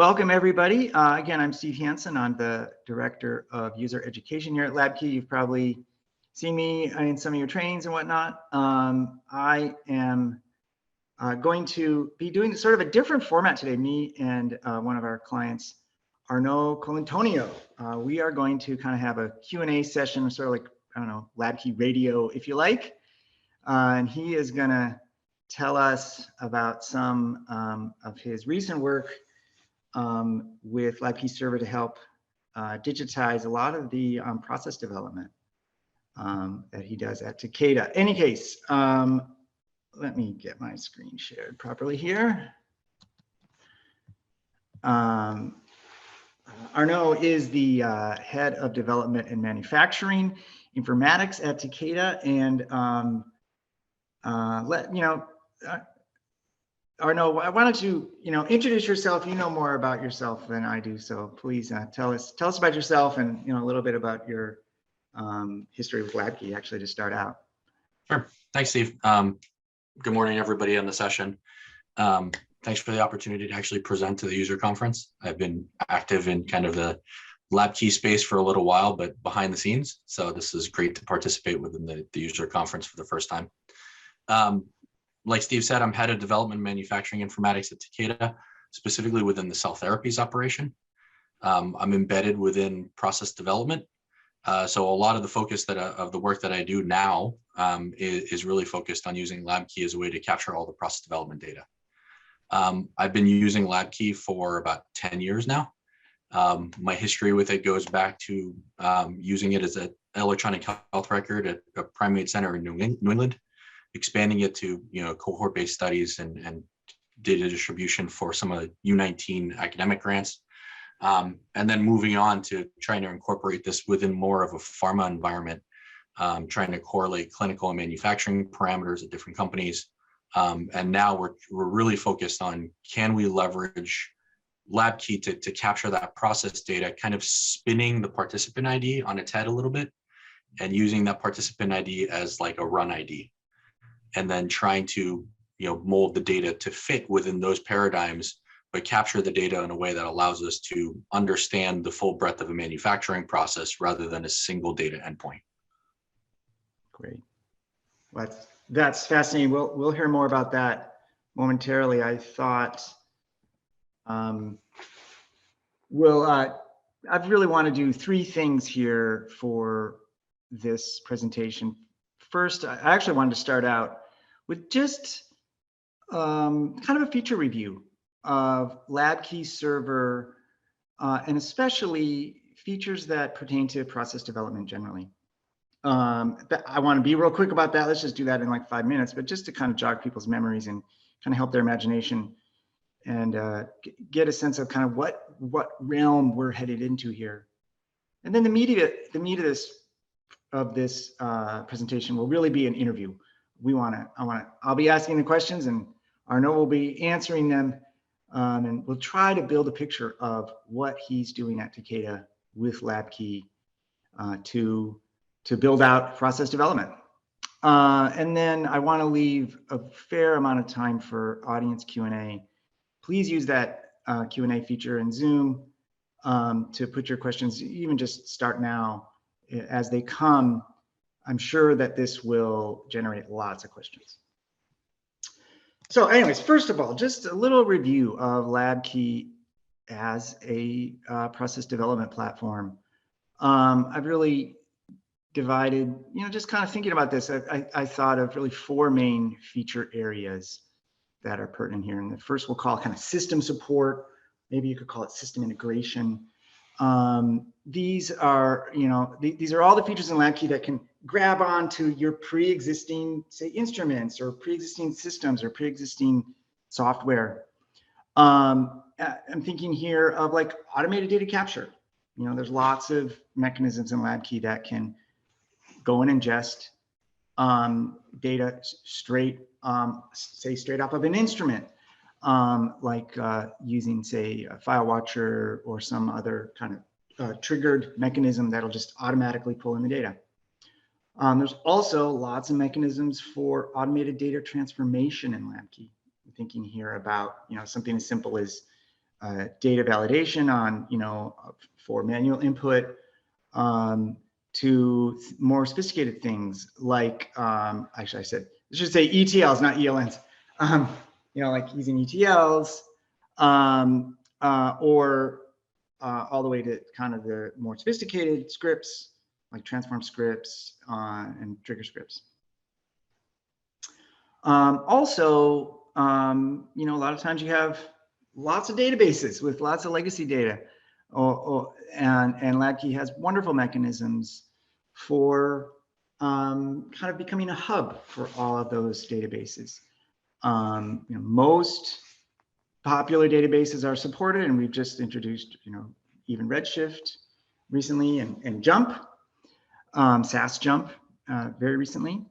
Welcome, everybody. Again, I'm Steve Hansen. I'm the Director of User Education here at LabKey. You've probably seen me in some of your trainings and whatnot. I am going to be doing sort of a different format today. Me and one of our clients, Arnaud Colantonio. We are going to kind of have a Q&A session, sort of like, I don't know, LabKey radio, if you like. And he is going to tell us about some of his recent work with LabKey Server to help digitize a lot of the process development that he does at Takeda. Any case, let me get my screen shared properly here. Arnaud is the head of development and manufacturing informatics at Takeda, and Arnaud, why don't you, introduce yourself? You know more about yourself than I do, so please tell us about yourself and a little bit about your history with LabKey, actually, to start out. Sure. Thanks, Steve. Good morning, everybody on the session. Thanks for the opportunity to actually present to the user conference. I've been active in kind of the LabKey space for a little while, but behind the scenes. So this is great to participate within the user conference for the first time. Like Steve said, I'm head of development and manufacturing informatics at Takeda, specifically within the cell therapies operation. I'm embedded within process development. So a lot of the focus of the work that I do now is really focused on using LabKey as a way to capture all the process development data. I've been using LabKey for about 10 years now. My history with it goes back to using it as an electronic health record at a primate center in New England, expanding it to cohort-based studies and data distribution for some of the U19 academic grants, and then moving on to trying to incorporate this within more of a pharma environment, trying to correlate clinical and manufacturing parameters at different companies. And now we're really focused on, can we leverage LabKey to capture that process data, kind of spinning the participant ID on its head a little bit and using that participant ID as like a run ID. And then trying to mold the data to fit within those paradigms, but capture the data in a way that allows us to understand the full breadth of a manufacturing process rather than a single data endpoint. Great. That's fascinating. We'll hear more about that momentarily. I thought I really want to do three things here for this presentation. First, I actually wanted to start out with just kind of a feature review of LabKey Server, and especially features that pertain to process development generally. I want to be real quick about that. Let's just do that in like 5 minutes, but just to kind of jog people's memories and kind of help their imagination and get a sense of kind of what realm we're headed into here. And then the meat of this presentation will really be an interview. I'll be asking the questions and Arnaud will be answering them, and we'll try to build a picture of what he's doing at Takeda with LabKey to build out process development. And then I want to leave a fair amount of time for audience Q&A. Please use that Q&A feature in Zoom to put your questions, even just start now. As they come, I'm sure that this will generate lots of questions. So anyways, first of all, just a little review of LabKey as a process development platform. I've really divided, just kind of thinking about this, I thought of really four main feature areas that are pertinent here. And the first we'll call kind of system support. Maybe you could call it system integration. These are all the features in LabKey that can grab onto your pre-existing, say, instruments or pre-existing systems or pre-existing software. I'm thinking here of like automated data capture. There's lots of mechanisms in LabKey that can go and ingest data straight off of an instrument, like using, say, a file watcher or some other kind of triggered mechanism that'll just automatically pull in the data. There's also lots of mechanisms for automated data transformation in LabKey. I'm thinking here about something as simple as data validation on, for manual input, to more sophisticated things like, actually I should say ETLs, not ELNs, like using ETLs, or all the way to kind of the more sophisticated scripts, like transform scripts and trigger scripts. Also, a lot of times you have lots of databases with lots of legacy data, and LabKey has wonderful mechanisms for kind of becoming a hub for all of those databases. Most popular databases are supported, and we've just introduced, even Redshift recently, and Jump, SAS Jump, very recently.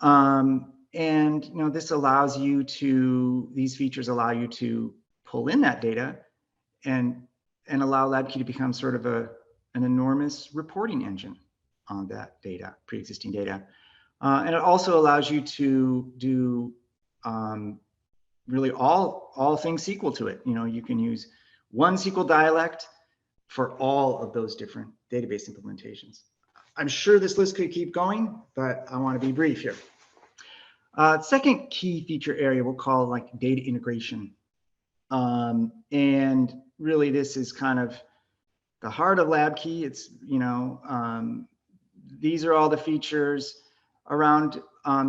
And this allows you to, these features allow you to pull in that data and allow LabKey to become sort of an enormous reporting engine on that data, pre-existing data. And it also allows you to do really all things SQL to it. You can use one SQL dialect for all of those different database implementations. I'm sure this list could keep going, but I want to be brief here. Second key feature area we'll call like data integration. And really this is kind of the heart of LabKey. It's, these are all the features around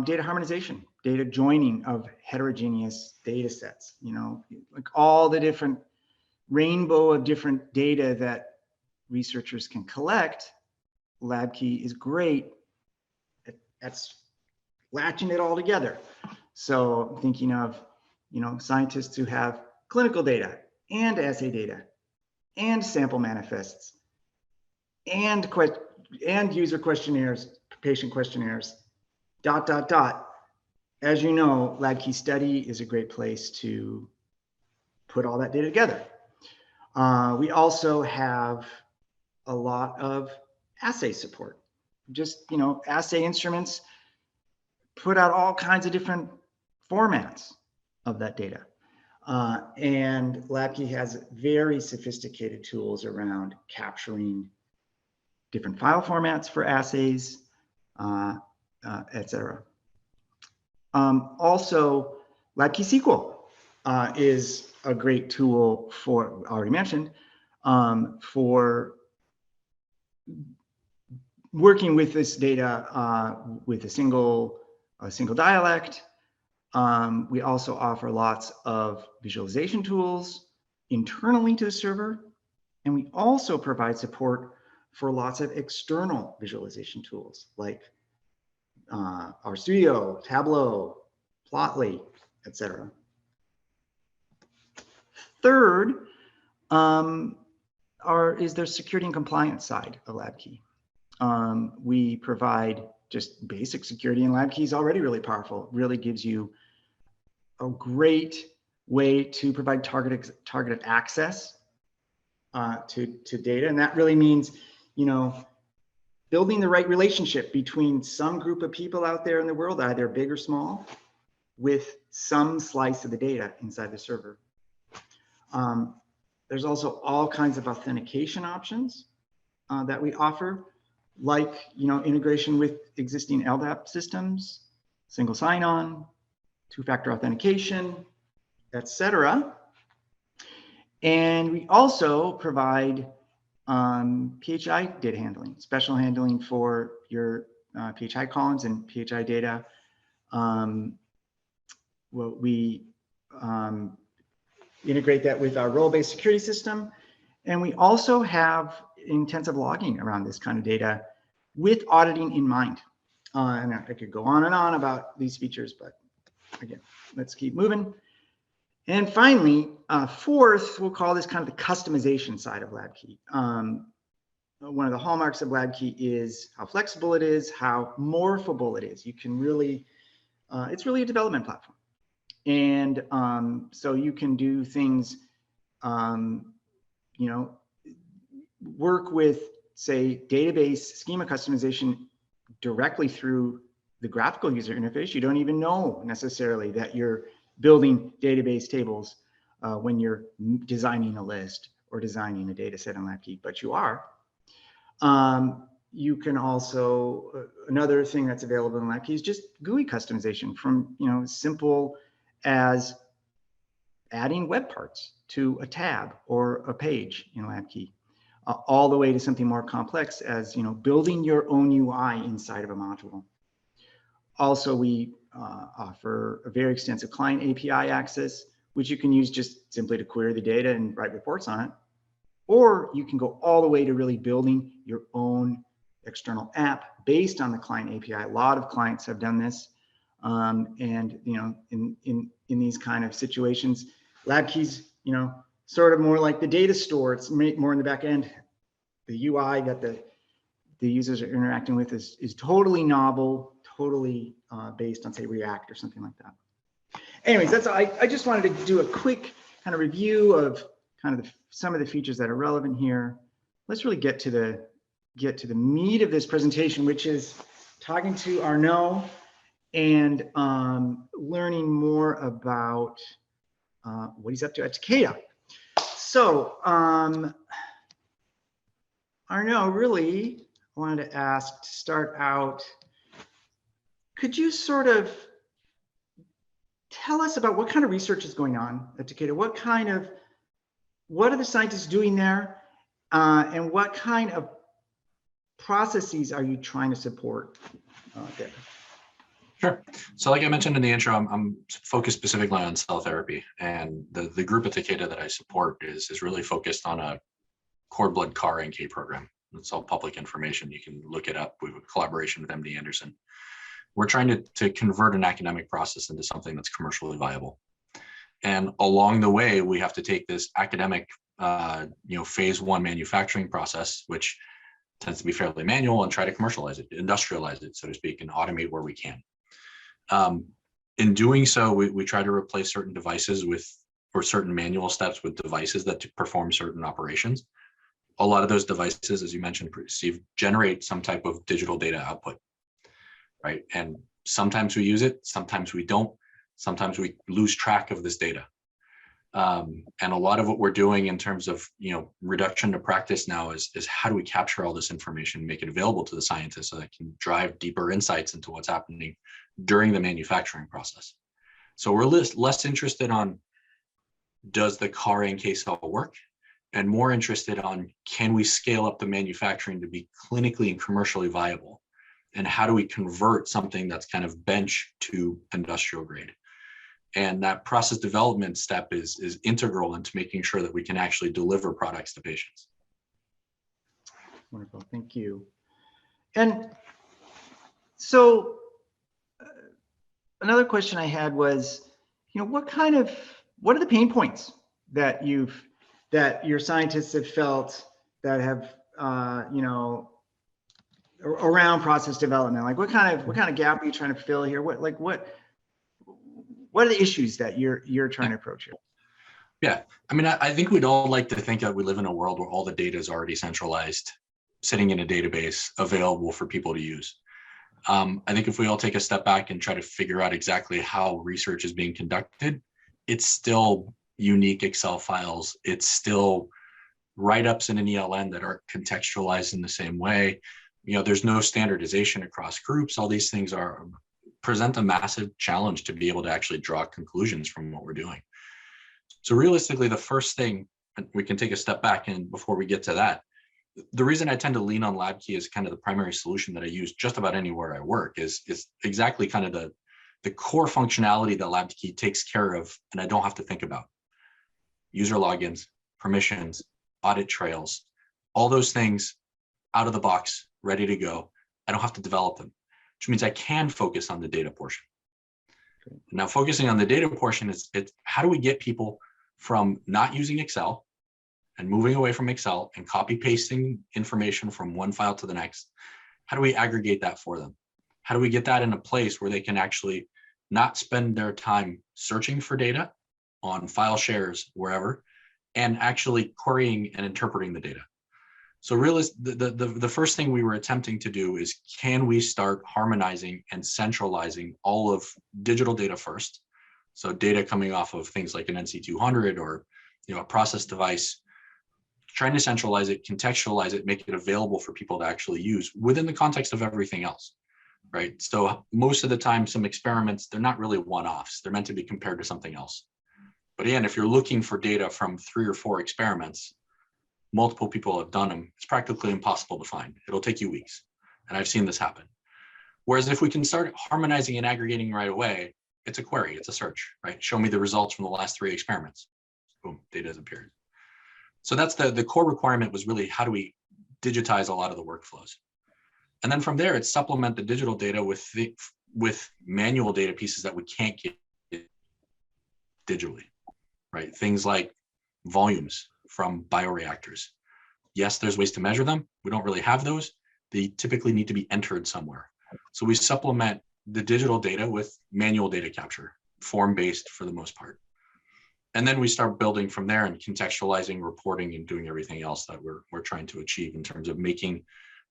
data harmonization, data joining of heterogeneous data sets, like all the different rainbow of different data that researchers can collect. LabKey is great at latching it all together. So thinking of, scientists who have clinical data and assay data and sample manifests and user questionnaires, patient questionnaires, ... As you know, LabKey Study is a great place to put all that data together. We also have a lot of assay support. Just, assay instruments put out all kinds of different formats of that data. And LabKey has very sophisticated tools around capturing different file formats for assays, etc. Also, LabKey SQL is a great tool for, already mentioned, for working with this data with a single dialect. We also offer lots of visualization tools internally to the server, and we also provide support for lots of external visualization tools like RStudio, Tableau, Plotly, etc. Third, is their security and compliance side of LabKey. We provide just basic security, and LabKey is already really powerful. It really gives you a great way to provide targeted access to data, and that really means, building the right relationship between some group of people out there in the world, either big or small, with some slice of the data inside the server. There's also all kinds of authentication options that we offer, like integration with existing LDAP systems, single sign-on, two-factor authentication, etc. And we also provide PHI data handling, special handling for your PHI columns and PHI data. We integrate that with our role-based security system. And we also have intensive logging around this kind of data with auditing in mind. And I could go on and on about these features, but again, let's keep moving. And finally, fourth, we'll call this kind of the customization side of LabKey. One of the hallmarks of LabKey is how flexible it is, how morphable it is. You can really, it's really a development platform. And so you can do things, work with, say, database schema customization directly through the graphical user interface. You don't even know necessarily that you're building database tables when you're designing a list or designing a data set in LabKey, but you are. You can also, another thing that's available in LabKey is just GUI customization, from simple as adding web parts to a tab or a page in LabKey, all the way to something more complex as building your own UI inside of a module. Also, we offer a very extensive client API access, which you can use just simply to query the data and write reports on it. Or you can go all the way to really building your own external app based on the client API. A lot of clients have done this. And in these kind of situations, LabKey's sort of more like the data store. It's more in the back end. The UI that the users are interacting with is totally novel, totally based on, say, React or something like that. Anyways, that's I just wanted to do a quick kind of review of kind of some of the features that are relevant here. Let's really get to the meat of this presentation, which is talking to Arnaud and learning more about what he's up to at Takeda. So Arnaud, really wanted to ask to start out, could you sort of tell us about what kind of research is going on at Takeda? What are the scientists doing there? And what kind of processes are you trying to support there? Sure. So like I mentioned in the intro, I'm focused specifically on cell therapy, and the group at Takeda that I support is really focused on a cord blood CAR-NK program. It's all public information. You can look it up. We have a collaboration with MD Anderson. We're trying to convert an academic process into something that's commercially viable. And along the way, we have to take this academic, phase one manufacturing process, which tends to be fairly manual, and try to commercialize it, industrialize it, so to speak, and automate where we can. In doing so, we try to replace certain devices or certain manual steps with devices that perform certain operations. A lot of those devices, as you mentioned, Steve, generate some type of digital data output, right? And sometimes we use it, sometimes we don't. Sometimes we lose track of this data. And a lot of what we're doing in terms of reduction to practice now is how do we capture all this information, make it available to the scientists so that can drive deeper insights into what's happening during the manufacturing process. So we're less interested on, does the CAR-NK cell work, and more interested on, can we scale up the manufacturing to be clinically and commercially viable, and how do we convert something that's kind of bench to industrial grade. And that process development step is integral into making sure that we can actually deliver products to patients. Wonderful, thank you. And so another question I had was, what are the pain points that your scientists have felt that have, around process development? Like what kind of gap are you trying to fill here? What are the issues that you're trying to approach here? Yeah, I mean, I think we'd all like to think that we live in a world where all the data is already centralized, sitting in a database, available for people to use. I think if we all take a step back and try to figure out exactly how research is being conducted, it's still unique Excel files. It's still write-ups in an ELN that aren't contextualized in the same way. There's no standardization across groups. All these things present a massive challenge to be able to actually draw conclusions from what we're doing. So realistically, the first thing, we can take a step back, and before we get to that, the reason I tend to lean on LabKey as kind of the primary solution that I use just about anywhere I work is exactly kind of the core functionality that LabKey takes care of, and I don't have to think about. User logins, permissions, audit trails, all those things out of the box, ready to go. I don't have to develop them, which means I can focus on the data portion. Okay. Now, focusing on the data portion is how do we get people from not using Excel and moving away from Excel and copy pasting information from one file to the next? How do we aggregate that for them? How do we get that in a place where they can actually not spend their time searching for data on file shares, wherever, and actually querying and interpreting the data? So the first thing we were attempting to do is, can we start harmonizing and centralizing all of digital data first, So data coming off of things like an NC200 or a process device, trying to centralize it, contextualize it, make it available for people to actually use within the context of everything else, right? So most of the time, some experiments, they're not really one-offs. They're meant to be compared to something else. But again, if you're looking for data from 3 or 4 experiments, multiple people have done them, it's practically impossible to find. It'll take you weeks. And I've seen this happen. Whereas if we can start harmonizing and aggregating right away, it's a query, it's a search, right? Show me the results from the last 3 experiments. Boom, data has appeared. So that's the core requirement, was really how do we digitize a lot of the workflows? And then from there, it's supplement the digital data with manual data pieces that we can't get digitally, right? Things like volumes from bioreactors. Yes, there's ways to measure them. We don't really have those. They typically need to be entered somewhere. So we supplement the digital data with manual data capture, form-based for the most part. And then we start building from there and contextualizing, reporting, and doing everything else that we're trying to achieve in terms of making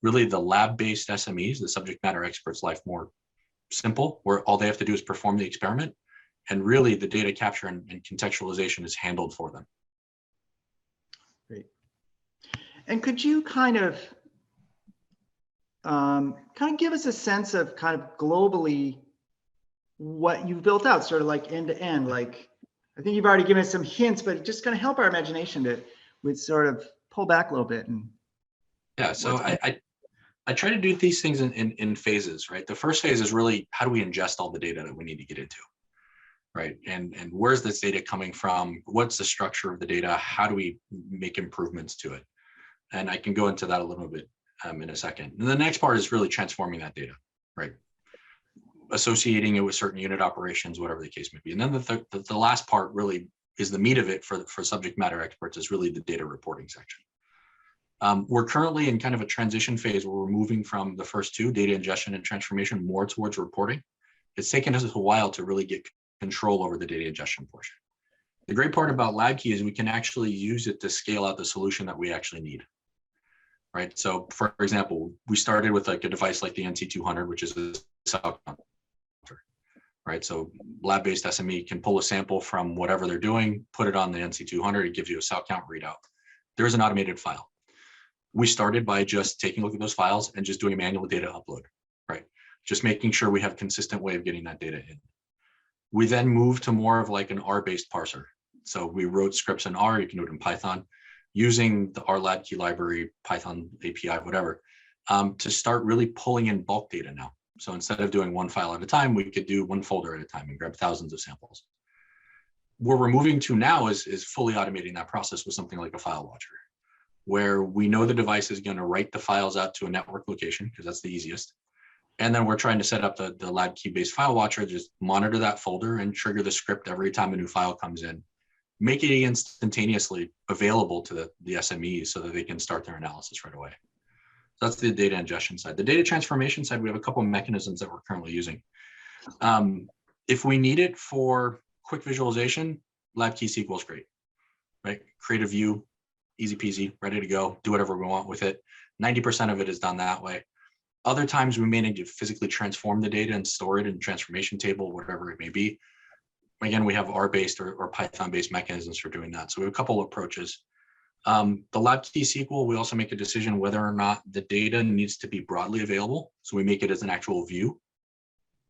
really the lab-based SMEs, the subject matter experts' life more simple, where all they have to do is perform the experiment, and really the data capture and contextualization is handled for them. Great. And could you kind of give us a sense of kind of globally what you've built out, sort of like end to end? Like, I think you've already given us some hints, but just kind of help our imagination to sort of pull back a little bit. And yeah, so I try to do these things in phases, right? The first phase is really how do we ingest all the data that we need to get into, right? And where's this data coming from? What's the structure of the data? How do we make improvements to it? And I can go into that a little bit in a second. And the next part is really transforming that data, right? Associating it with certain unit operations, whatever the case may be. And then the last part really is the meat of it for subject matter experts, is really the data reporting section. We're currently in kind of a transition phase where we're moving from the first 2, data ingestion and transformation, more towards reporting. It's taken us a while to really get control over the data ingestion portion. The great part about LabKey is we can actually use it to scale out the solution that we actually need, right? So for example, we started with like a device like the NC200, which is a cell counter, right? So lab-based SME can pull a sample from whatever they're doing, put it on the NC200, it gives you a cell count readout. There's an automated file. We started by just taking a look at those files and just doing a manual data upload, right? Just making sure we have a consistent way of getting that data in. We then moved to more of like an R-based parser. So we wrote scripts in R, you can do it in Python, using the R LabKey library, Python API, whatever, to start really pulling in bulk data now. So instead of doing 1 file at a time, we could do 1 folder at a time and grab thousands of samples. Where we're moving to now is fully automating that process with something like a file watcher, where we know the device is going to write the files out to a network location, because that's the easiest. And then we're trying to set up the LabKey based file watcher, just monitor that folder and trigger the script every time a new file comes in, make it instantaneously available to the SMEs so that they can start their analysis right away. So that's the data ingestion side. The data transformation side, we have a couple of mechanisms that we're currently using. If we need it for quick visualization, LabKey SQL is great, right? Create a view, easy peasy, ready to go, do whatever we want with it. 90% of it is done that way. Other times we may need to physically transform the data and store it in a transformation table, whatever it may be. Again, we have R-based or Python-based mechanisms for doing that. So we have a couple of approaches. The LabKey SQL, we also make a decision whether or not the data needs to be broadly available. So we make it as an actual view,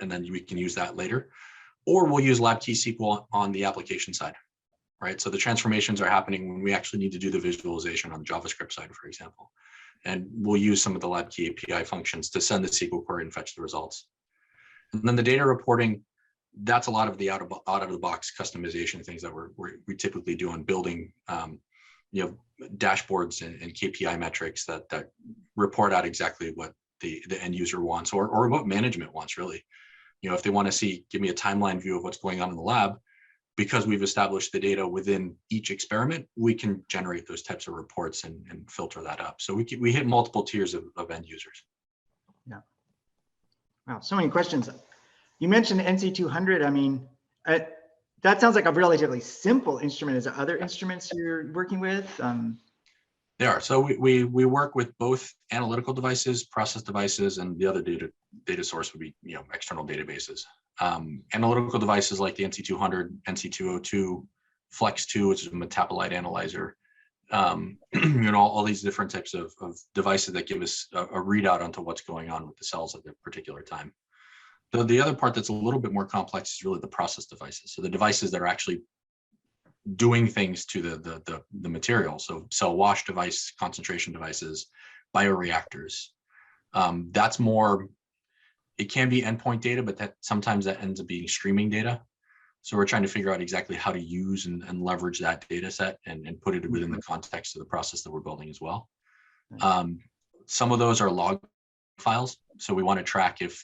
and then we can use that later. Or we'll use LabKey SQL on the application side, right? So the transformations are happening when we actually need to do the visualization on the JavaScript side, for example. And we'll use some of the LabKey API functions to send the SQL query and fetch the results. And then the data reporting, that's a lot of the out of the box customization things that we typically do on building dashboards and KPI metrics that report out exactly what the end user wants or what management wants, really. If they want to see, give me a timeline view of what's going on in the lab, because we've established the data within each experiment, we can generate those types of reports and filter that up. So we hit multiple tiers of end users. Yeah. Wow, so many questions. You mentioned NC200. I mean, that sounds like a relatively simple instrument. Is there other instruments you're working with? They are. So we work with both analytical devices, process devices, and the other data source would be external databases. Analytical devices like the NC200, NC202, Flex 2, which is a metabolite analyzer, all these different types of devices that give us a readout onto what's going on with the cells at a particular time. The other part that's a little bit more complex is really the process devices. So the devices that are actually doing things to the material. So cell wash device, concentration devices, bioreactors. That's more, it can be endpoint data, but sometimes that ends up being streaming data. So we're trying to figure out exactly how to use and leverage that data set and put it within the context of the process that we're building as well. Some of those are log files. So we want to track if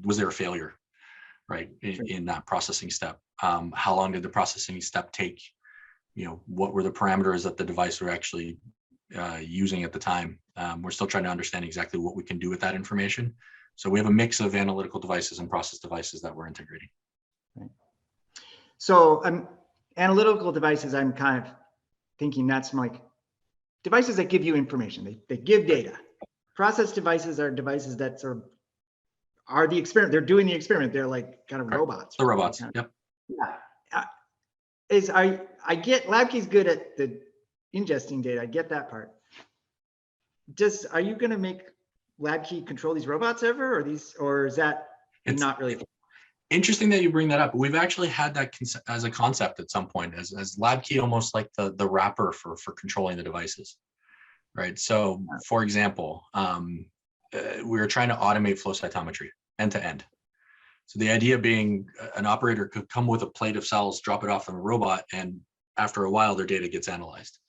was there a failure, right, in that processing step? How long did the processing step take? What were the parameters that the device were actually using at the time? We're still trying to understand exactly what we can do with that information. So we have a mix of analytical devices and process devices that we're integrating. Right. So analytical devices, I'm kind of thinking that's like devices that give you information. They give data. Process devices are devices that sort of are the experiment. They're doing the experiment. They're like kind of robots. The robots. Kind of, yep. Yeah. I get LabKey's good at the ingesting data. I get that part. Are you going to make LabKey control these robots ever, or is that not really? Interesting that you bring that up. We've actually had that as a concept at some point, as LabKey, almost like the wrapper for controlling the devices, right? So, for example, we were trying to automate flow cytometry end to end. So the idea being an operator could come with a plate of cells, drop it off on a robot, and after a while, their data gets analyzed.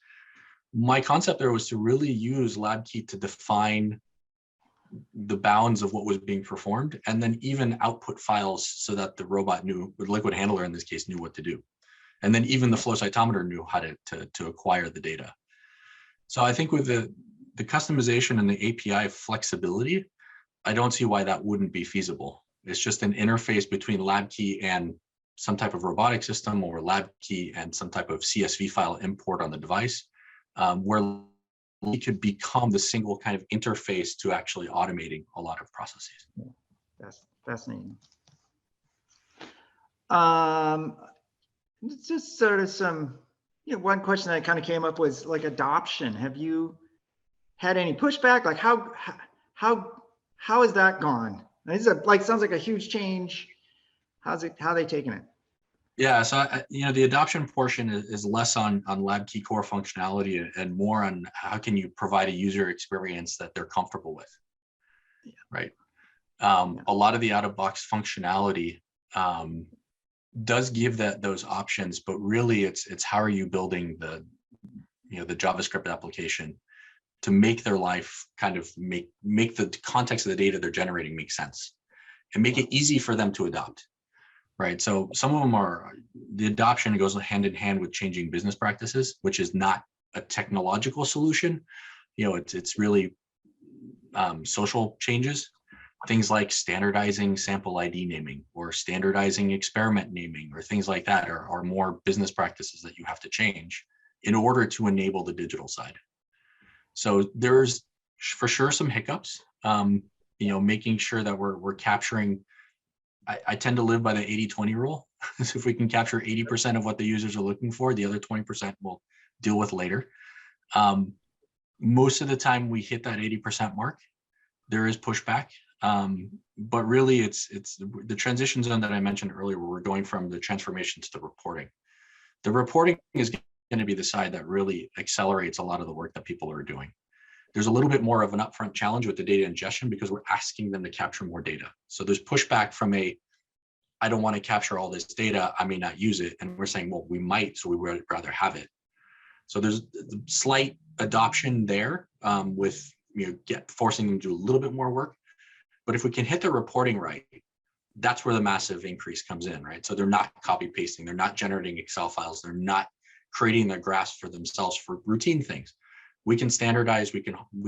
My concept there was to really use LabKey to define the bounds of what was being performed, and then even output files so that the robot knew, the liquid handler in this case, knew what to do. And then even the flow cytometer knew how to acquire the data. So I think with the customization and the API flexibility, I don't see why that wouldn't be feasible. It's just an interface between LabKey and some type of robotic system, or LabKey and some type of CSV file import on the device, where we could become the single kind of interface to actually automating a lot of processes. Yeah, that's fascinating. It's just sort of some, one question that kind of came up was like adoption. Have you had any pushback? Like how has that gone? This is sounds like a huge change. How are they taking it? Yeah, so the adoption portion is less on LabKey core functionality and more on how can you provide a user experience that they're comfortable with, right? A lot of the out-of-box functionality does give those options, but really it's how are you building the JavaScript application to make their life kind of make the context of the data they're generating make sense and make it easy for them to adopt. Right. So some of them the adoption goes hand in hand with changing business practices, which is not a technological solution. It's really social changes, things like standardizing sample ID naming or standardizing experiment naming or things like that are more business practices that you have to change in order to enable the digital side. So there's for sure some hiccups, making sure that we're capturing. I tend to live by the 80-20 rule. So if we can capture 80% of what the users are looking for, the other 20% we'll deal with later. Most of the time we hit that 80% mark. There is pushback, but really it's the transition zone that I mentioned earlier, where we're going from the transformation to the reporting. The reporting is going to be the side that really accelerates a lot of the work that people are doing. There's a little bit more of an upfront challenge with the data ingestion because we're asking them to capture more data. So there's pushback from I don't want to capture all this data, I may not use it. And we're saying, well, we might, so we would rather have it. So there's slight adoption there with forcing them to do a little bit more work. But if we can hit the reporting right, that's where the massive increase comes in, right? So they're not copy pasting, they're not generating Excel files, they're not creating their graphs for themselves for routine things. We can standardize, we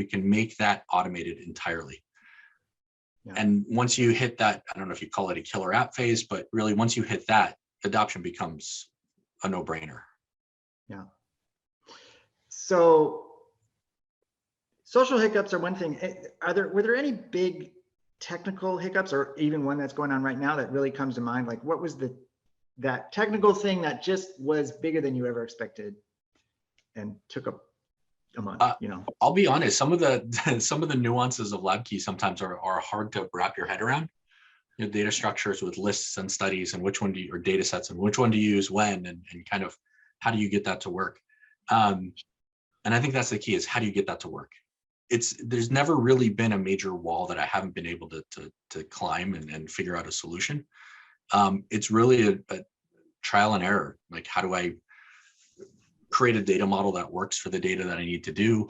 can make that automated entirely. Yeah. And once you hit that, I don't know if you call it a killer app phase, but really once you hit that, adoption becomes a no-brainer. Yeah. So social hiccups are one thing. Were there any big technical hiccups, or even one that's going on right now that really comes to mind? Like, what was that technical thing that just was bigger than you ever expected and took a month, you know? I'll be honest, some of the some of the nuances of LabKey sometimes are hard to wrap your head around. You know, data structures with lists and studies, and which one do you, or data sets, and which one to use when, and kind of how do you get that to work? And I think that's the key, is how do you get that to work? There's never really been a major wall that I haven't been able to climb and figure out a solution. It's really a trial and error. Like, how do I create a data model that works for the data that I need to do?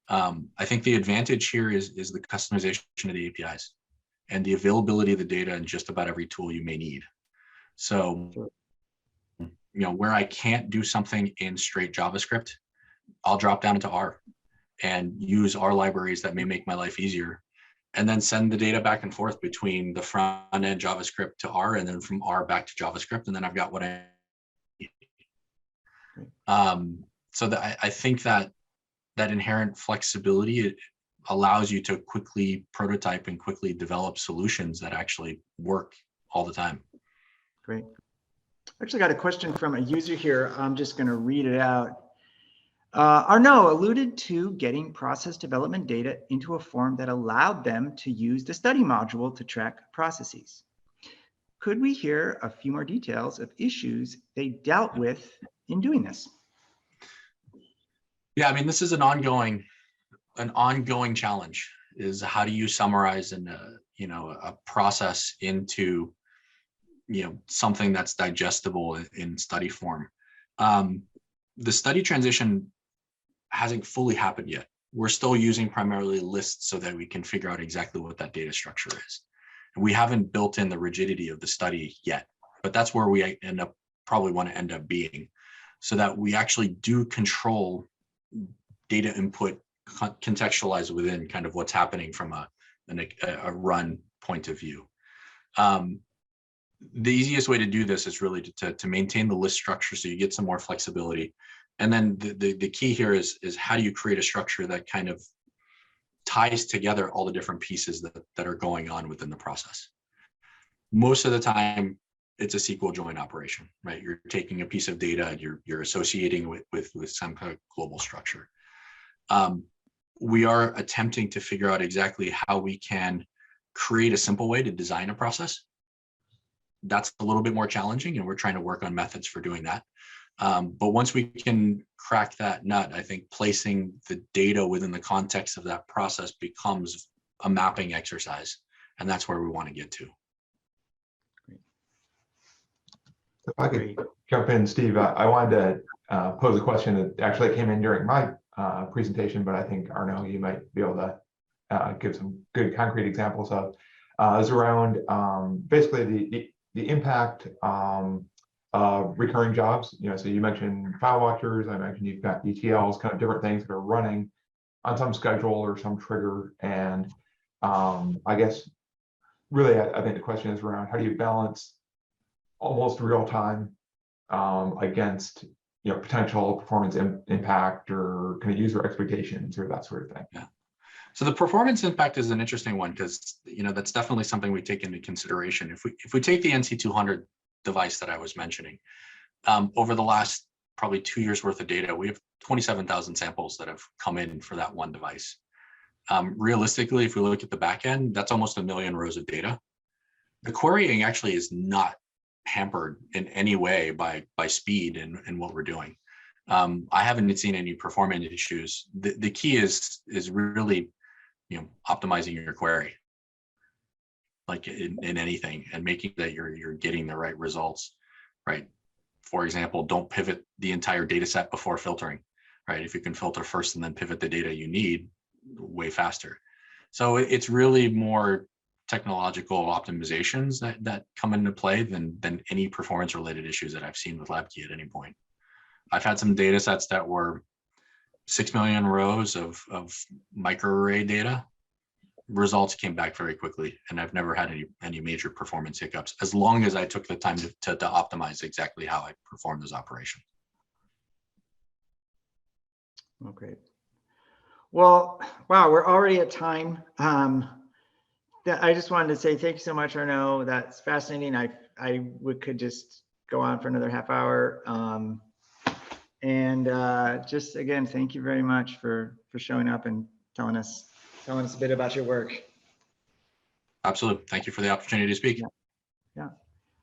I think the advantage here is the customization of the APIs and the availability of the data in just about every tool you may need. So, you know, where I can't do something in straight JavaScript, I'll drop down into R and use R libraries that may make my life easier, and then send the data back and forth between the front end JavaScript to R, and then from R back to JavaScript, and then I've got what I need. So that I think that inherent flexibility, it allows you to quickly prototype and quickly develop solutions that actually work all the time. Great. I actually got a question from a user here. I'm just going to read it out. Arnaud alluded to getting process development data into a form that allowed them to use the study module to track processes. Could we hear a few more details of issues they dealt with in doing this? Yeah, I mean, this is an ongoing challenge, is how do you summarize a process into, you know, something that's digestible in study form. The study transition hasn't fully happened yet. We're still using primarily lists so that we can figure out exactly what that data structure is. And we haven't built in the rigidity of the study yet, but that's where we probably want to end up being, so that we actually do control data input contextualized within kind of what's happening from a run point of view. The easiest way to do this is really to maintain the list structure, so you get some more flexibility. And then the key here is how do you create a structure that kind of ties together all the different pieces that are going on within the process. Most of the time, it's a SQL join operation, right? You're taking a piece of data and you're associating with some kind of global structure. We are attempting to figure out exactly how we can create a simple way to design a process. That's a little bit more challenging, and we're trying to work on methods for doing that. But once we can crack that nut, I think placing the data within the context of that process becomes a mapping exercise, and that's where we want to get to. If I could jump in, Steve, I wanted to pose a question that actually came in during my presentation, but I think, Arnaud, you might be able to give some good concrete examples of. Is around basically the impact of recurring jobs. You know, so you mentioned file watchers, I mentioned you've got ETLs, kind of different things that are running on some schedule or some trigger. And I guess really, I think the question is around how do you balance almost real time against, you know, potential performance impact or kind of user expectations or that sort of thing. Yeah. So the performance impact is an interesting one, because, you know, that's definitely something we take into consideration. If we take the NC200 device that I was mentioning, over the last probably 2 years worth of data, we have 27,000 samples that have come in for that one device. Realistically, if we look at the back end, that's almost 1 million rows of data. The querying actually is not hampered in any way by speed and what we're doing. I haven't seen any performance issues. The key is really, you know, optimizing your query, like in anything, and making that you're getting the right results, right? For example, don't pivot the entire data set before filtering, right? If you can filter first and then pivot the data you need, way faster. So it's really more technological optimizations that come into play than any performance related issues that I've seen with LabKey at any point. I've had some data sets that were 6 million rows of microarray data. Results came back very quickly, and I've never had any major performance hiccups, as long as I took the time to optimize exactly how I perform those operations. Oh, great. Well, wow, we're already at time. I just wanted to say thank you so much, Arnaud. That's fascinating. Could just go on for another half hour. And just again, thank you very much for showing up and telling us a bit about your work. Absolutely. Thank you for the opportunity to speak. Yeah.